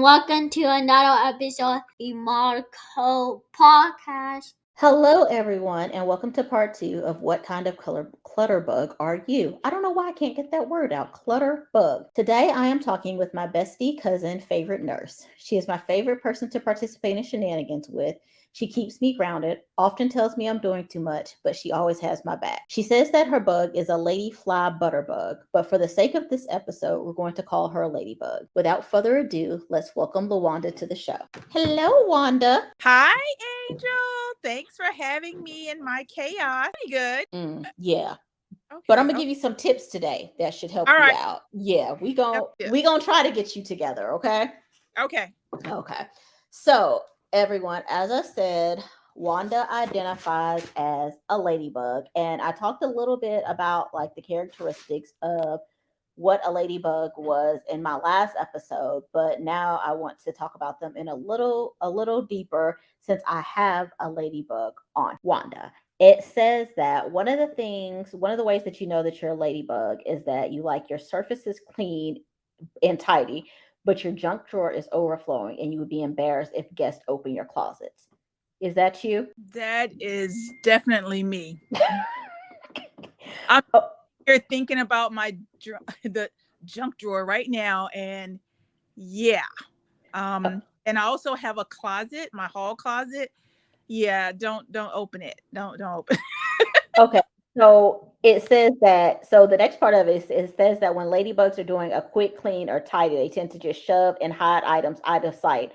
and welcome to another episode of the Marco Podcast. Hello, everyone, and welcome to part 2 of What Kind of Clutterbug Are You? I don't know why I can't get that word out. Clutterbug. Today, I am talking with my bestie, cousin, favorite nurse. She is my favorite person to participate in shenanigans with. She keeps me grounded, often tells me I'm doing too much, but she always has my back. She says that her bug is a lady fly butterbug, but for the sake of this episode, we're going to call her a ladybug. Without further ado, let's welcome LaWanda to the show. Hello, Wanda. Hi, Angel. Thanks for having me in my chaos. Pretty good. Yeah. Okay, but I'm gonna give you some tips today that should help you out. Yeah, we gonna try to get you together, okay? Okay. So everyone, as I said, Wanda identifies as a ladybug, and I talked a little bit about like the characteristics of what a ladybug was in my last episode, but now I want to talk about them in a little deeper since I have a ladybug on. Wanda, it says that one of the ways that you know that you're a ladybug is that you like your surfaces clean and tidy, but your junk drawer is overflowing and you would be embarrassed if guests open your closets. Is that you? That is definitely me. I'm here thinking about the junk drawer right now, and yeah. And I also have a closet, my hall closet. Yeah, don't open it. Don't open it. Okay. So it says that, so the next part of it says that when ladybugs are doing a quick clean or tidy, they tend to just shove and hide items out of sight,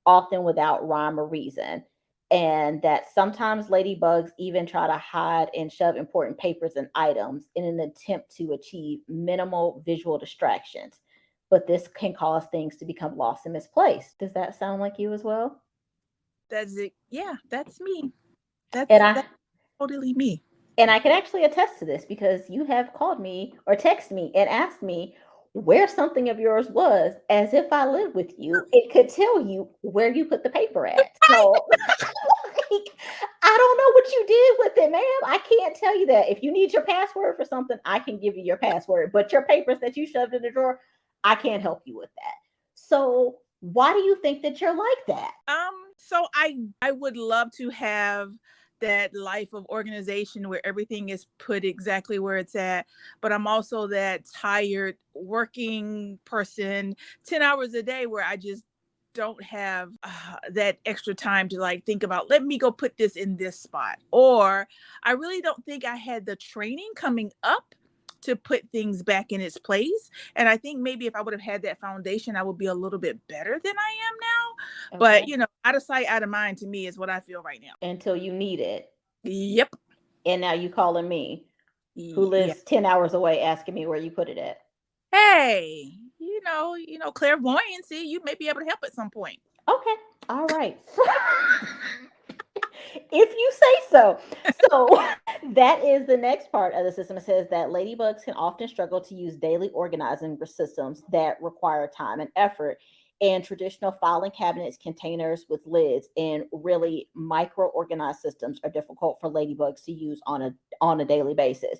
often without rhyme or reason. And that sometimes ladybugs even try to hide and shove important papers and items in an attempt to achieve minimal visual distractions. But this can cause things to become lost and misplaced. Does that sound like you as well? That's it. Yeah, that's me. That's totally me. And I can actually attest to this because you have called me or texted me and asked me where something of yours was as if I lived with you. It could tell you where you put the paper at. So I don't know what you did with it, ma'am. I can't tell you that. If you need your password for something, I can give you your password. But your papers that you shoved in the drawer, I can't help you with that. So why do you think that you're like that? So I would love to have that life of organization where everything is put exactly where it's at, but I'm also that tired working person 10 hours a day where I just don't have that extra time to like think about, let me go put this in this spot. Or I really don't think I had the training coming up to put things back in its place. And I think maybe if I would have had that foundation, I would be a little bit better than I am now. Okay. But, out of sight, out of mind to me is what I feel right now. Until you need it. Yep. And now you calling me, who lives 10 hours away, asking me where you put it at. Hey, clairvoyancy, you may be able to help at some point. Okay. All right. If you say so. So that is the next part of the system. It says that ladybugs can often struggle to use daily organizing systems that require time and effort. And traditional filing cabinets, containers with lids, and really micro organized systems are difficult for ladybugs to use on a daily basis.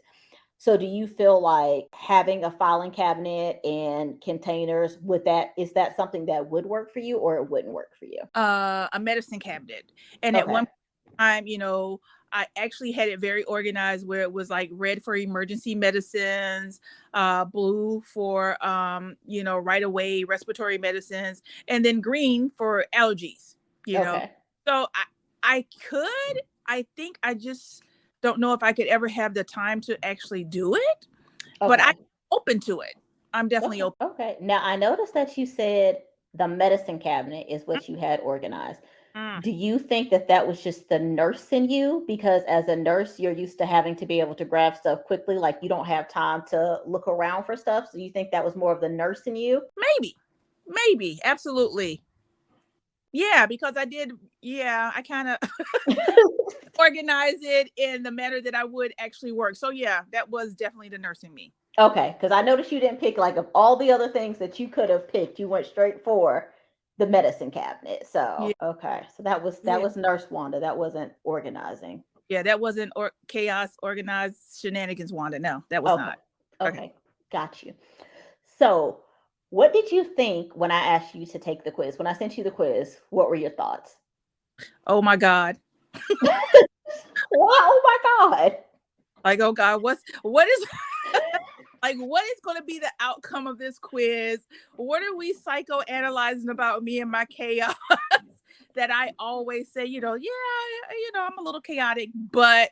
So do you feel like having a filing cabinet and containers is that something that would work for you or it wouldn't work for you? A medicine cabinet. And at one time, I actually had it very organized where it was like red for emergency medicines, blue for, right away respiratory medicines, and then green for allergies, know. So I think I just don't know if I could ever have the time to actually do it, but I'm open to it. I'm definitely open. Okay. Now I noticed that you said the medicine cabinet is what you had organized. Do you think that was just the nurse in you? Because as a nurse, you're used to having to be able to grab stuff quickly. Like you don't have time to look around for stuff. So you think that was more of the nurse in you? Maybe. Absolutely. Yeah, because I kind of organize it in the manner that I would actually work. So yeah, that was definitely the nurse in me. Okay. Because I noticed you didn't pick like of all the other things that you could have picked, you went straight for the medicine cabinet. So okay, so that was Nurse Wanda. That wasn't organizing. Yeah, that wasn't chaos organized shenanigans Wanda. No, that was not. Okay, got you. So What did you think when I asked you to take the quiz? When I sent you the quiz, what were your thoughts? Oh my God. Oh my God. Like, oh God, what is like, what is going to be the outcome of this quiz? What are we psychoanalyzing about me and my chaos? That I always say, I'm a little chaotic, but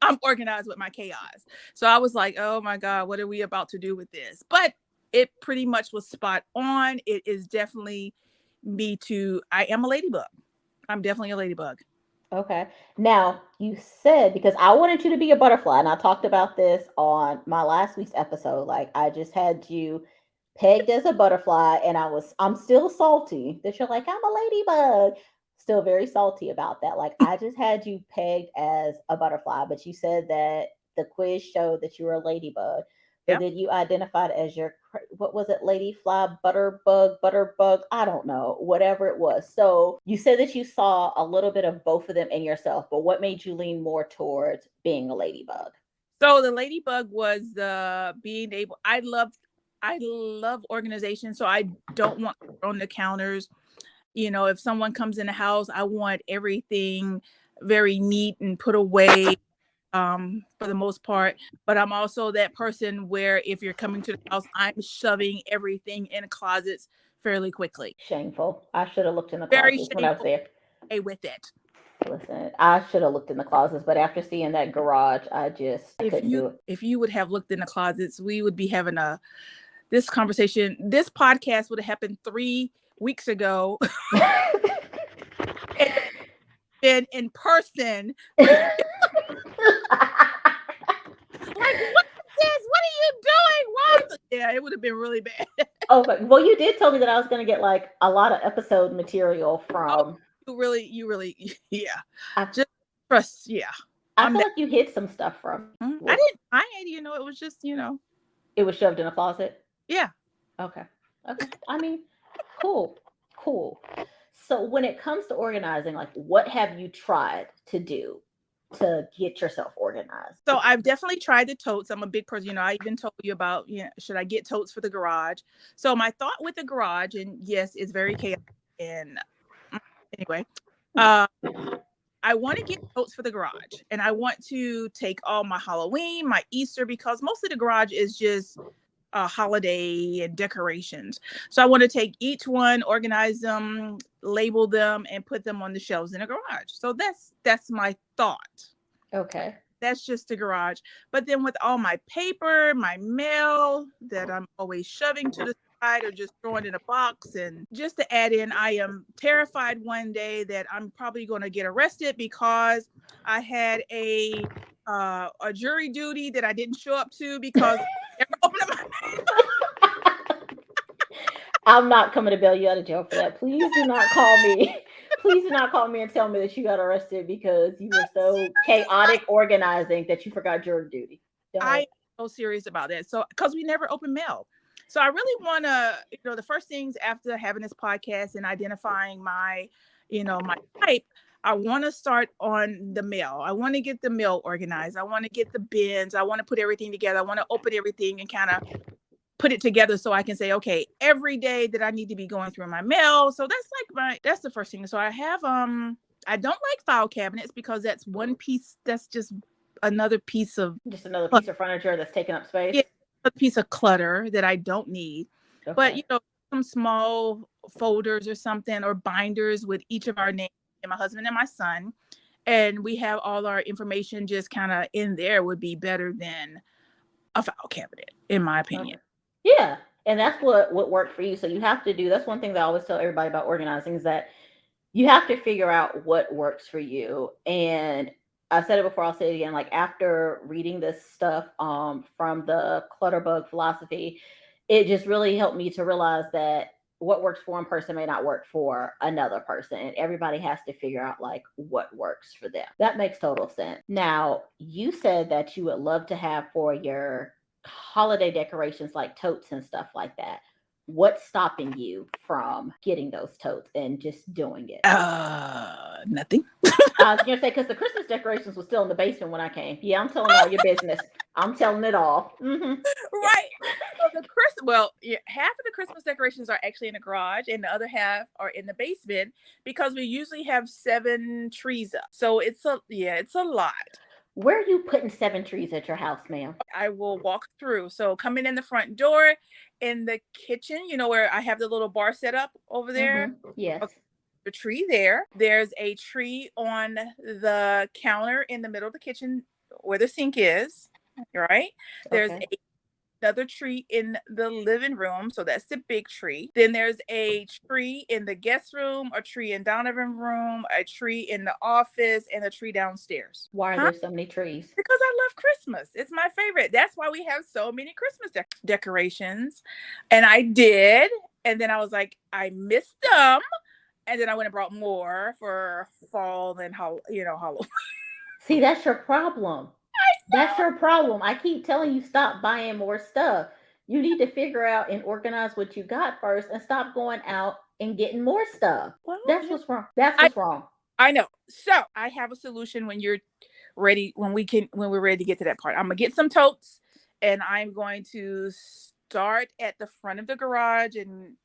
I'm organized with my chaos. So I was like, oh my God, what are we about to do with this? But it pretty much was spot on. It is definitely me too. I am a ladybug. I'm definitely a ladybug. Okay. Now, you said, because I wanted you to be a butterfly, and I talked about this on my last week's episode. Like, I just had you pegged as a butterfly, and I'm still salty that you're like, I'm a ladybug. Still very salty about that. Like, I just had you pegged as a butterfly, but you said that the quiz showed that you were a ladybug. But Yep. then you identified as your, what was it, lady fly, butterbug, I don't know, whatever it was. So you said that you saw a little bit of both of them in yourself, but what made you lean more towards being a ladybug? So the ladybug was being able. I love organization, so I don't want on the counters. If someone comes in the house, I want everything very neat and put away, for the most part. But I'm also that person where if you're coming to the house, I'm shoving everything in closets fairly quickly. Shameful. I should have looked in the Very closets when I was shameful there. with it. Listen, I should have looked in the closets, but after seeing that garage, I If couldn't do you it. if you would have looked in the closets, we would be having this conversation. This podcast would have happened 3 weeks ago. And been in person. Like, what is this? What are you doing? Why? Yeah, it would have been really bad. Okay. Well, you did tell me that I was going to get like a lot of episode material Oh, from. you really, yeah. I, Just trust, yeah. I I'm feel that. like you hid some stuff from. I didn't. It was just, It was shoved in a closet. yeah. Okay. Okay. I mean, cool. Cool. So when it comes to organizing, like what have you tried to do to get yourself organized? So I've definitely tried the totes. I'm a big person. I even told you about, should I get totes for the garage? So my thought with the garage, and yes, it's very chaotic. And anyway, uh, I want to get totes for the garage, and I want to take all my Halloween, my Easter, because most of the garage is just holiday and decorations. So I want to take each one, organize them, label them, and put them on the shelves in the garage. So that's my thought. Okay. That's just the garage. But then with all my paper, my mail that I'm always shoving to the side or just throwing in a box, and just to add in, I am terrified one day that I'm probably going to get arrested because I had a jury duty that I didn't show up to because I never opened my I'm not coming to bail you out of jail for that. Please do not call me. Please do not call me and tell me that you got arrested because you were so chaotic organizing that you forgot jury duty. I am so serious about that. So, because we never open mail. So I really want to, the first things after having this podcast and identifying my type, I want to start on the mail. I want to get the mail organized. I want to get the bins. I want to put everything together. I want to open everything and kind of put it together so I can say, okay, every day that I need to be going through my mail. So that's the first thing. So I have, I don't like file cabinets because that's one piece. That's just another piece of furniture that's taking up space. Yeah, a piece of clutter that I don't need. Okay. But some small folders or something, or binders with each of our names, and my husband and my son, and we have all our information just kind of in there would be better than a file cabinet, in my opinion. Okay. Yeah, and that's what worked for you. So you have to do. That's one thing that I always tell everybody about organizing is that you have to figure out what works for you. And I've said it before, I'll say it again. Like after reading this stuff from the clutterbug philosophy, it just really helped me to realize that what works for one person may not work for another person, and everybody has to figure out like what works for them. That makes total sense. Now, you said that you would love to have for your holiday decorations like totes and stuff like that. What's stopping you from getting those totes and just doing it? Nothing. I was gonna say, because the Christmas decorations were still in the basement when I came. Yeah, I'm telling all your business. I'm telling it all. Mm-hmm. Right. So Well, yeah, half of the Christmas decorations are actually in the garage, and the other half are in the basement because we usually have 7 trees up. So it's a lot. Where are you putting 7 trees at your house, ma'am? I will walk through. So coming in the front door, in the kitchen, where I have the little bar set up over there. Yes. Okay, the tree there. There's a tree on the counter in the middle of the kitchen where the sink is. Right. There's Okay. another tree in the living room, so that's the big tree. Then there's a tree in the guest room, a tree in Donovan's room, a tree in the office, and a tree downstairs. Why are there so many trees? Because I love Christmas. It's my favorite. That's why we have so many Christmas decorations. And I did. And then I was like, I missed them. And then I went and brought more for fall and Halloween. See, that's your problem. That's your problem. I keep telling you, stop buying more stuff. You need to figure out and organize what you got first and stop going out and getting more stuff. Well, That's what's wrong. That's what's wrong. I know. So I have a solution when you're ready, when we're ready to get to that part. I'm gonna get some totes, and I'm going to start at the front of the garage and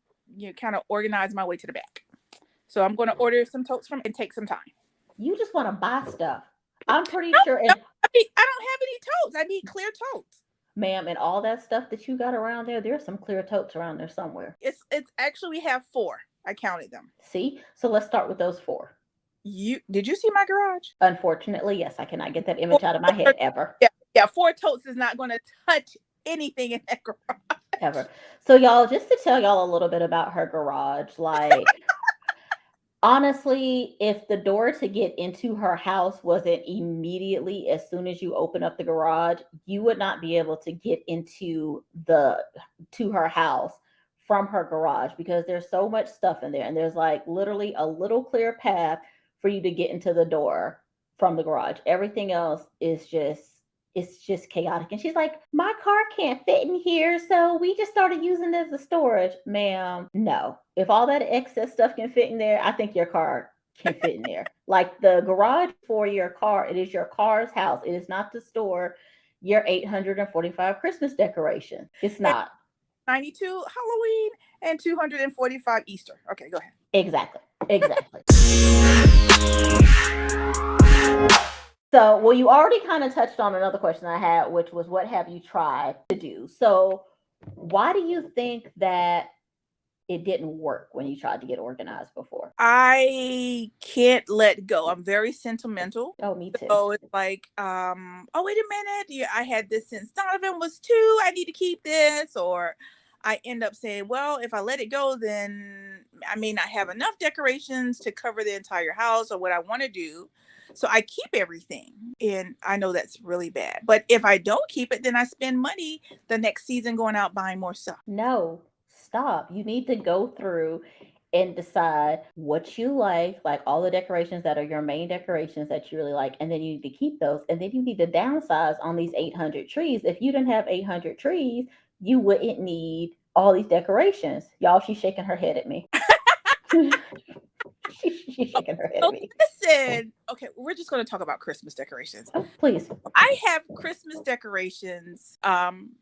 kind of organize my way to the back. So I'm going to order some totes from and take some time. You just want to buy stuff. I'm pretty sure. I don't have any totes. I need clear totes. Ma'am, and all that stuff that you got around there's some clear totes around there somewhere. It's actually, we have 4. I counted them. See? So let's start with those 4. Did you see my garage? Unfortunately, yes. I cannot get that image out of my head ever. Yeah, 4 totes is not going to touch anything in that garage. Ever. So y'all, just to tell y'all a little bit about her garage, like honestly, if the door to get into her house wasn't immediately as soon as you open up the garage, you would not be able to get into to her house from her garage because there's so much stuff in there, and there's like literally a little clear path for you to get into the door from the garage. Everything else is just chaotic. And she's like, my car can't fit in here, so we just started using it as a storage. Ma'am, no. If all that excess stuff can fit in there, I think your car can fit in there. Like the garage for your car, it is your car's house. It is not to store your 845 Christmas decorations. It's not. 92 Halloween and 245 Easter. Okay, go ahead. Exactly. So, well, you already kind of touched on another question I had, which was, what have you tried to do? So, why do you think that it didn't work when you tried to get organized before? I can't let go. I'm very sentimental. Oh, me too. So it's like, oh, wait a minute. Yeah, I had this since Donovan was 2. I need to keep this. Or I end up saying, well, if I let it go, then I may not have enough decorations to cover the entire house or what I want to do. So I keep everything. And I know that's really bad. But if I don't keep it, then I spend money the next season going out buying more stuff. No, stop. You need to go through and decide what you like all the decorations that are your main decorations that you really like, and then you need to keep those, and then you need to downsize on these 800 trees. If you didn't have 800 trees, you wouldn't need all these decorations. Y'all, she's shaking her head at me. She's shaking her head at me. Listen, okay, we're just going to talk about Christmas decorations. Oh, please. I have Christmas decorations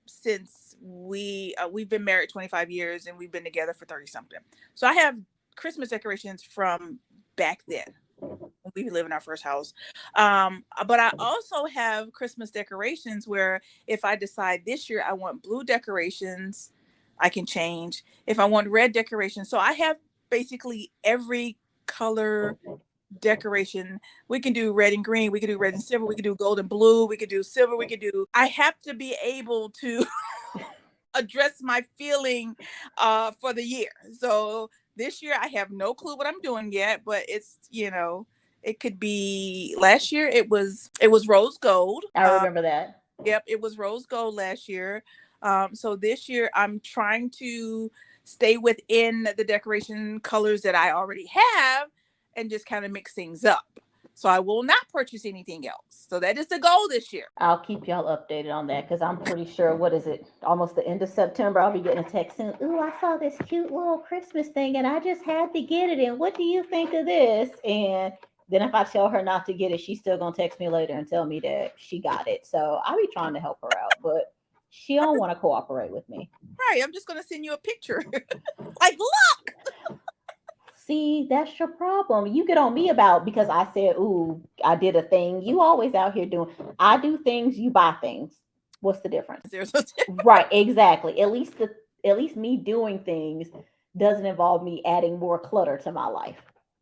since we've been married 25 years and we've been together for 30 something. So I have Christmas decorations from back then when we lived in our first house. But I also have Christmas decorations where if I decide this year I want blue decorations, I can change. If I want red decorations, so I have basically every color decoration. We can do red and green, we can do red and silver, we can do gold and blue, we could do silver, I have to be able to address my feeling for the year. So this year I have no clue what I'm doing yet, but it's it could be, last year it was rose gold. I remember that. Yep, it was rose gold last year. So this year I'm trying to stay within the decoration colors that I already have and just kind of mix things up. So I will not purchase anything else. So that is the goal this year. I'll keep y'all updated on that because I'm pretty sure, what is it, almost the end of September, I'll be getting a text saying, ooh, I saw this cute little Christmas thing and I just had to get it. And what do you think of this? And then if I tell her not to get it, she's still going to text me later and tell me that she got it. So I'll be trying to help her out. But She don't want to cooperate with me. Right. I'm just gonna send you a picture. Like, look. See, that's your problem. You get on me about because I said, "Ooh, I did a thing." You always out here doing. I do things, you buy things. What's the difference? There's a Right, exactly. At least me doing things doesn't involve me adding more clutter to my life.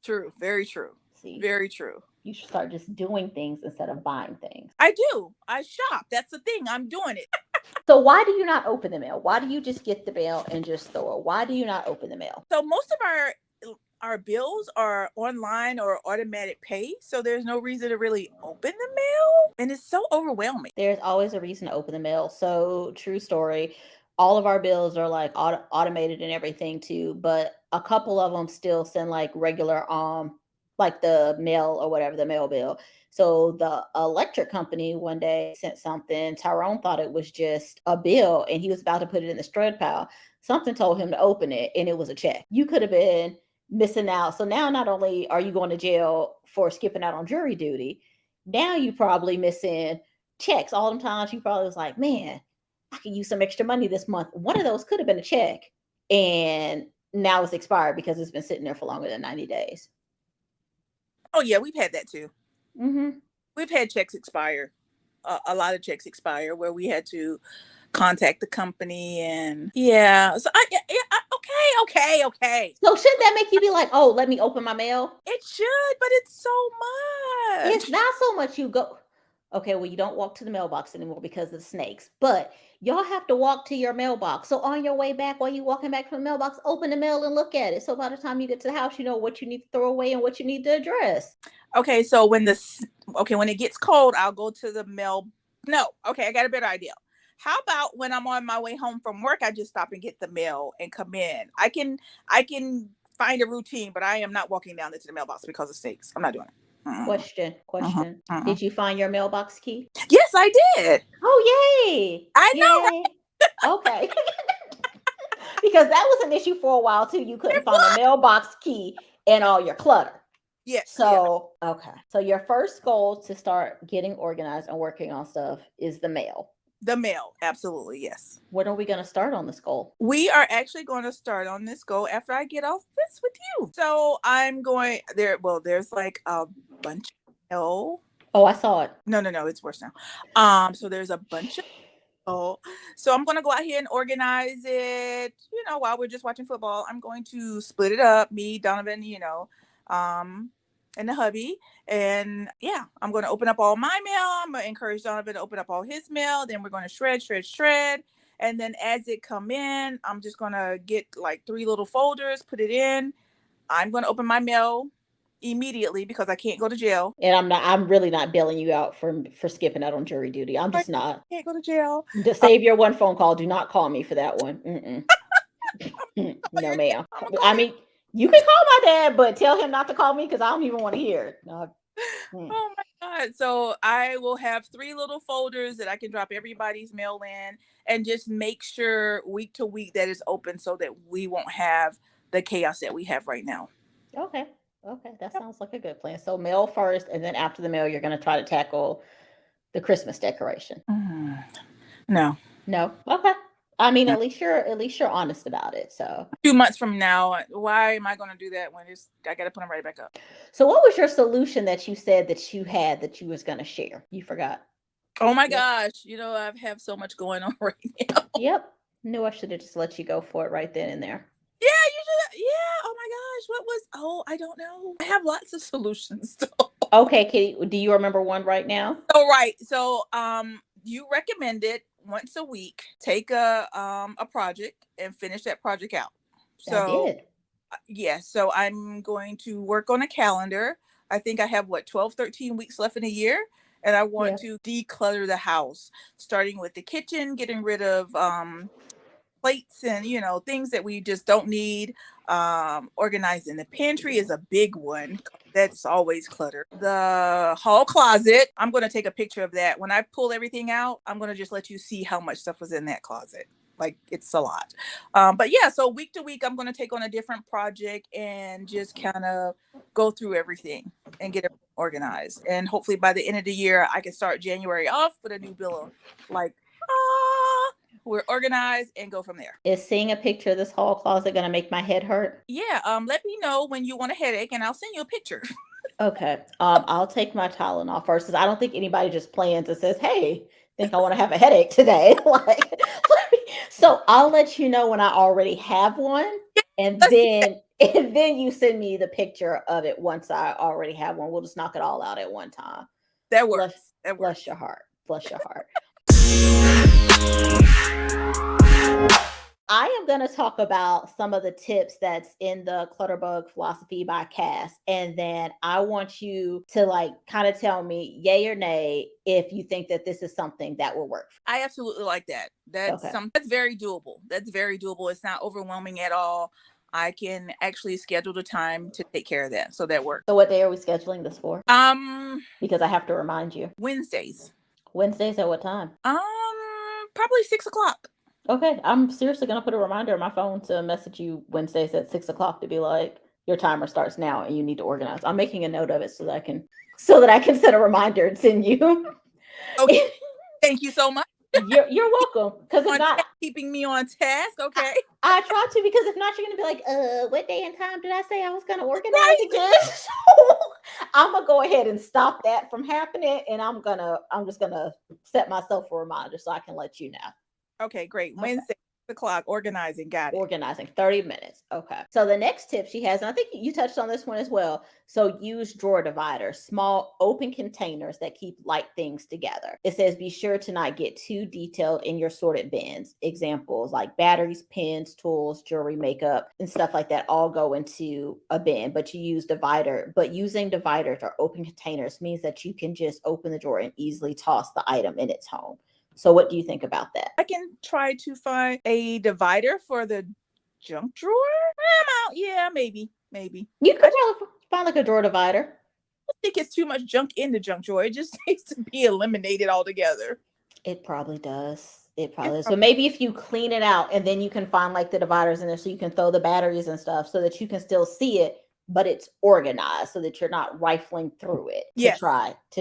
true. Very true. See, Very true. you should start just doing things instead of buying things. I do. I shop. That's the thing. I'm doing it. So why do you not open the mail? Why do you just get the mail and just throw it? Why do you not open the mail? So most of our bills are online or automatic pay, so there's no reason to really open the mail, and it's so overwhelming. There's always a reason to open the mail. So true story. All of our bills are like automated and everything too, but a couple of them still send like regular like the mail or whatever, the mail bill. So the electric company one day sent something. Tyrone thought it was just a bill and he was about to put it in the shred pile. Something told him to open it and it was a check. You could have been missing out. So now not only are you going to jail for skipping out on jury duty, now you probably missing checks. All them times you probably was like, man, I could use some extra money this month. One of those could have been a check. And now it's expired because it's been sitting there for longer than 90 days. Oh yeah, we've had that too. Mm-hmm. We've had checks expire. A lot of checks expire where we had to contact the company, and yeah. So okay. So shouldn't that make you be like, oh, let me open my mail? It should, but it's so much. It's not so much you go. Okay, well, you don't walk to the mailbox anymore because of the snakes, but y'all have to walk to your mailbox. So on your way back, while you're walking back from the mailbox, open the mail and look at it. So by the time you get to the house, you know what you need to throw away and what you need to address. Okay, so when it gets cold, I'll go to the mail. No, okay, I got a better idea. How about when I'm on my way home from work, I just stop and get the mail and come in. I can find a routine, but I am not walking down into the mailbox because of snakes. I'm not doing it. Question. Did you find your mailbox key? Yes, I did. Oh, yay. I know, Yay. Okay. Because that was an issue for a while too. You couldn't find a mailbox key and all your clutter. Yes. So, okay. So your first goal to start getting organized and working on stuff is the mail. The mail, absolutely, yes. When are we going to start on this goal? We are actually going to start on this goal after I get off this with you. So I'm going there. Well, there's like a bunch of mail. Oh, I saw it. No, it's worse now. So there's a bunch of mail. So I'm going to go out here and organize it. While we're just watching football, I'm going to split it up. Me, Donovan, and the hubby. And yeah, I'm going to open up all my mail. I'm going to encourage Donovan to open up all his mail. Then we're going to shred. And then as it come in, I'm just going to get like 3 little folders, put it in. I'm going to open my mail immediately because I can't go to jail. And I'm really not bailing you out for skipping out on jury duty. I'm just not. Can't go to jail. To save your one phone call, do not call me for that one. No, ma'am. I mean, you can call my dad, but tell him not to call me because I don't even want to hear it. No. Oh my God. So I will have 3 little folders that I can drop everybody's mail in and just make sure week to week that it's open so that we won't have the chaos that we have right now. Okay. That sounds like a good plan. So mail first, and then after the mail, you're going to try to tackle the Christmas decoration. No. Okay. I mean, at least you're honest about it. So 2 months from now, why am I going to do that when I got to put them right back up? So what was your solution that you said that you had that you was going to share? You forgot. Oh my gosh. I have so much going on right now. Yep. Knew I should have just let you go for it right then and there. Yeah, you should. Yeah. Oh my gosh. I don't know. I have lots of solutions. Okay, Kitty, do you remember one right now? Oh, right. So, you recommended once a week, take a project and finish that project out. So I did. Yeah, so I'm going to work on a calendar. I think I have 12, 13 weeks left in a year. And I want to declutter the house, starting with the kitchen, getting rid of plates and, things that we just don't need. Organizing the pantry is a big one. That's always clutter. The hall closet, I'm going to take a picture of that. When I pull everything out, I'm going to just let you see how much stuff was in that closet. Like, it's a lot. But yeah, so week to week, I'm going to take on a different project and just kind of go through everything and get it organized. And hopefully by the end of the year, I can start January off with a new bill of we're organized and go from there. Is seeing a picture of this hall closet gonna make my head hurt? Yeah, let me know when you want a headache and I'll send you a picture. Okay. I'll take my Tylenol first because I don't think anybody just plans and says, "Hey, think I want to have a headache today." Like, so I'll let you know when I already have one, and Let's see then and then you send me the picture of it once I already have one. We'll just knock it all out at one time. that Bless, works. That bless works. your heart. Bless your heart. I am going to talk about some of the tips that's in the Clutterbug philosophy by Cass. And then I want you to like kind of tell me yay or nay if you think that this is something that will work. I absolutely like that. That's Okay. that's very doable. That's very doable. It's not overwhelming at all. I can actually schedule the time to take care of that. So that works. So what day are we scheduling this for? Um, Because I have to remind you. Wednesdays. Wednesdays at what time? Probably 6 o'clock. Okay. I'm seriously going to put a reminder on my phone to message you Wednesdays at 6 o'clock to be like, your timer starts now and you need to organize. I'm making a note of it so that I can set a reminder and send you. Okay. Thank you so much. You're welcome. Because if not, keeping me on task. Okay. I try to, because if not, you're gonna be like, what day and time did I say I was gonna organize Right. again? So I'm gonna go ahead and stop that from happening, and I'm just gonna set myself a reminder so I can let you know. Okay, great. Okay. Wednesday, 6 o'clock, organizing. Got it. Organizing 30 minutes. Okay. So the next tip she has, and I think you touched on this one as well. So use drawer dividers, small open containers that keep light things together. It says be sure to not get too detailed in your sorted bins. Examples like batteries, pens, tools, jewelry, makeup, and stuff like that all go into a bin, but you use divider. But using dividers or open containers means that you can just open the drawer and easily toss the item in its home. So what do you think about that? I can try to find a divider for the junk drawer. I'm out. Yeah, maybe. You could probably find like a drawer divider. I think it's too much junk in the junk drawer. It just needs to be eliminated altogether. It probably does. It probably does. So maybe if you clean it out and then you can find like the dividers in there so you can throw the batteries and stuff so that you can still see it, but it's organized so that you're not rifling through it to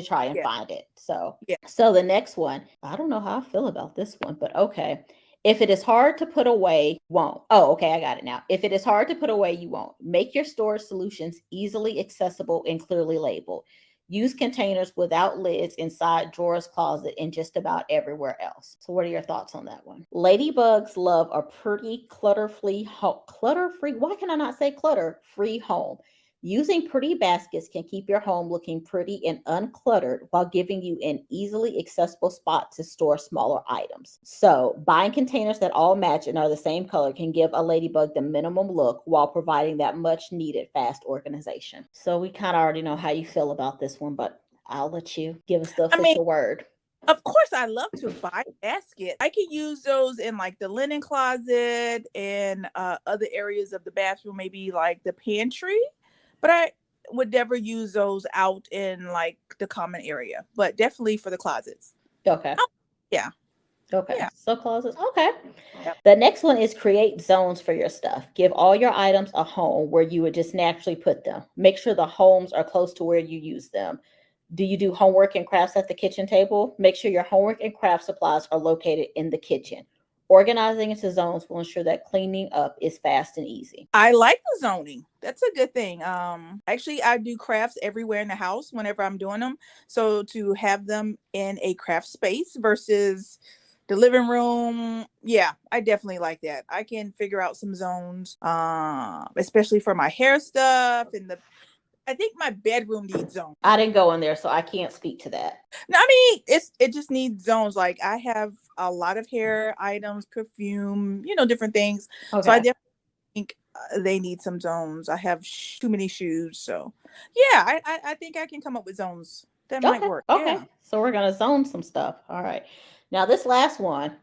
try and find it. So so the next one, I don't know how I feel about this one, but okay. If it is hard to put away, you won't. Oh, okay, I got it now. If it is hard to put away, you won't. Make your storage solutions easily accessible and clearly labeled. Use containers without lids inside drawers, closet, and just about everywhere else. So what are your thoughts on that one? Ladybugs love a pretty clutter-free, why can I not say clutter-free home? Using pretty baskets can keep your home looking pretty and uncluttered while giving you an easily accessible spot to store smaller items. So buying containers that all match and are the same color can give a ladybug the minimum look while providing that much needed fast organization. So we kind of already know how you feel about this one, but I'll let you give us the official word. Of course, I love to buy baskets. I can use those in like the linen closet and other areas of the bathroom, maybe like the pantry. But I would never use those out in like the common area, but definitely for the closets. Okay. Yeah. Okay. Yeah. So closets. Okay. Yep. The next one is create zones for your stuff. Give all your items a home where you would just naturally put them. Make sure the homes are close to where you use them. Do you do homework and crafts at the kitchen table? Make sure your homework and craft supplies are located in the kitchen. Organizing into zones will ensure that cleaning up is fast and easy. I like the zoning. That's a good thing. Actually, I do crafts everywhere in the house whenever I'm doing them. So to have them in a craft space versus the living room, yeah, I definitely like that. I can figure out some zones, especially for my hair stuff and I think my bedroom needs zones. I didn't go in there, so I can't speak to that. No, I mean, it just needs zones. Like I have a lot of hair items, perfume, different things. Okay. So I definitely think they need some zones. I have too many shoes. So yeah, I think I can come up with zones. That might work. Okay. Yeah. So we're going to zone some stuff. All right. Now this last one,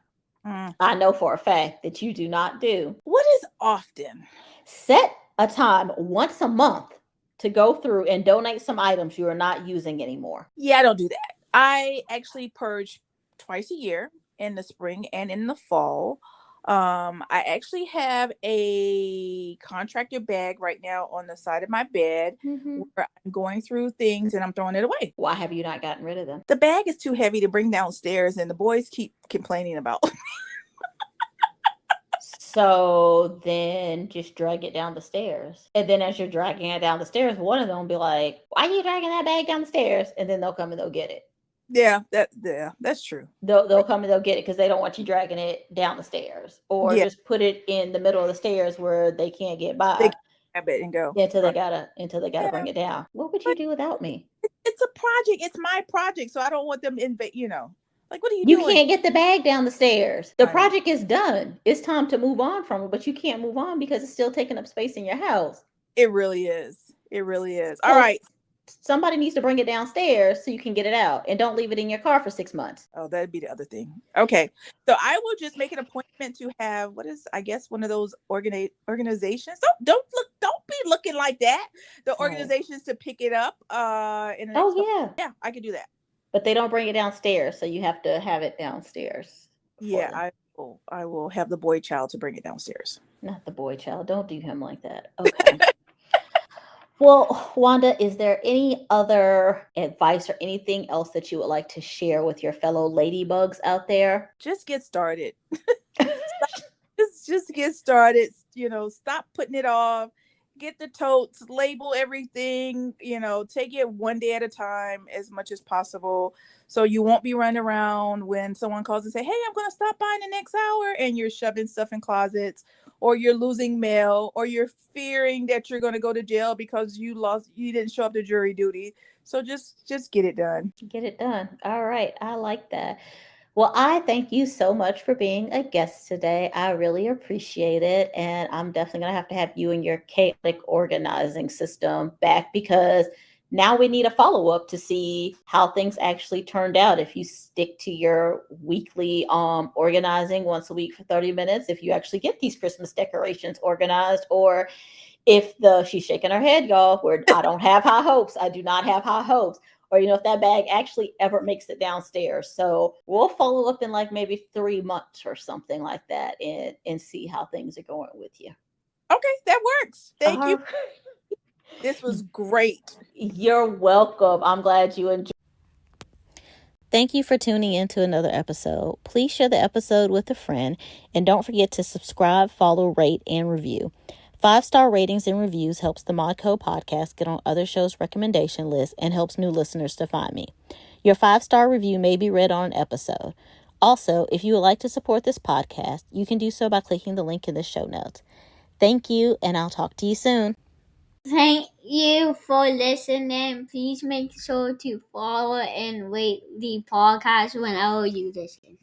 I know for a fact that you do not do. What is often? Set a time once a month to go through and donate some items you are not using anymore. Yeah, I don't do that. I actually purge twice a year, in the spring and in the fall. I actually have a contractor bag right now on the side of my bed where I'm going through things and I'm throwing it away. Why have you not gotten rid of them? The bag is too heavy to bring downstairs and the boys keep complaining about. So then just drag it down the stairs. And then as you're dragging it down the stairs, one of them will be like, why are you dragging that bag down the stairs? And then they'll come and they'll get it. Yeah, that's true. They'll come and they'll get it because they don't want you dragging it down the stairs, or just put it in the middle of the stairs where they can't get by. They grab it and go until they gotta bring it down. What would you do without me? It's a project. It's my project, so I don't want them to invade. Like, what are you You doing? can't get the bag down the stairs. The project is done. It's time to move on from it, but you can't move on because it's still taking up space in your house. It really is. It really is. So all right. Somebody needs to bring it downstairs so you can get it out, and don't leave it in your car for 6 months. Oh, that'd be the other thing. Okay. So I will just make an appointment to have one of those organizations. Don't be looking like that. The organizations to pick it up in the next yeah, I could do that. But they don't bring it downstairs, so you have to have it downstairs. Yeah, I will have the boy child to bring it downstairs. Not the boy child. Don't do him like that. Okay. Well, Wanda, is there any other advice or anything else that you would like to share with your fellow ladybugs out there? Just get started. just get started. Stop putting it off. Get the totes, label everything, take it one day at a time as much as possible. So you won't be running around when someone calls and say, hey, I'm going to stop by in the next hour, and you're shoving stuff in closets, or you're losing mail, or you're fearing that you're going to go to jail because you didn't show up to jury duty. So just get it done. Get it done. All right. I like that. Well, I thank you so much for being a guest today. I really appreciate it. And I'm definitely going to have you and your chaotic organizing system back, because now we need a follow-up to see how things actually turned out. If you stick to your weekly organizing once a week for 30 minutes, if you actually get these Christmas decorations organized, or if she's shaking her head, y'all, where I don't have high hopes. I do not have high hopes. Or, if that bag actually ever makes it downstairs. So we'll follow up in like maybe 3 months or something like that, and see how things are going with you. Okay, that works. Thank you. This was great. You're welcome. I'm glad you enjoyed. Thank you for tuning in to another episode. Please share the episode with a friend, and don't forget to subscribe, follow, rate, and review. 5-star ratings and reviews helps the Modco podcast get on other shows' recommendation lists and helps new listeners to find me. Your 5-star review may be read on an episode. Also, if you would like to support this podcast, you can do so by clicking the link in the show notes. Thank you, and I'll talk to you soon. Thank you for listening. Please make sure to follow and rate the podcast whenever you listen.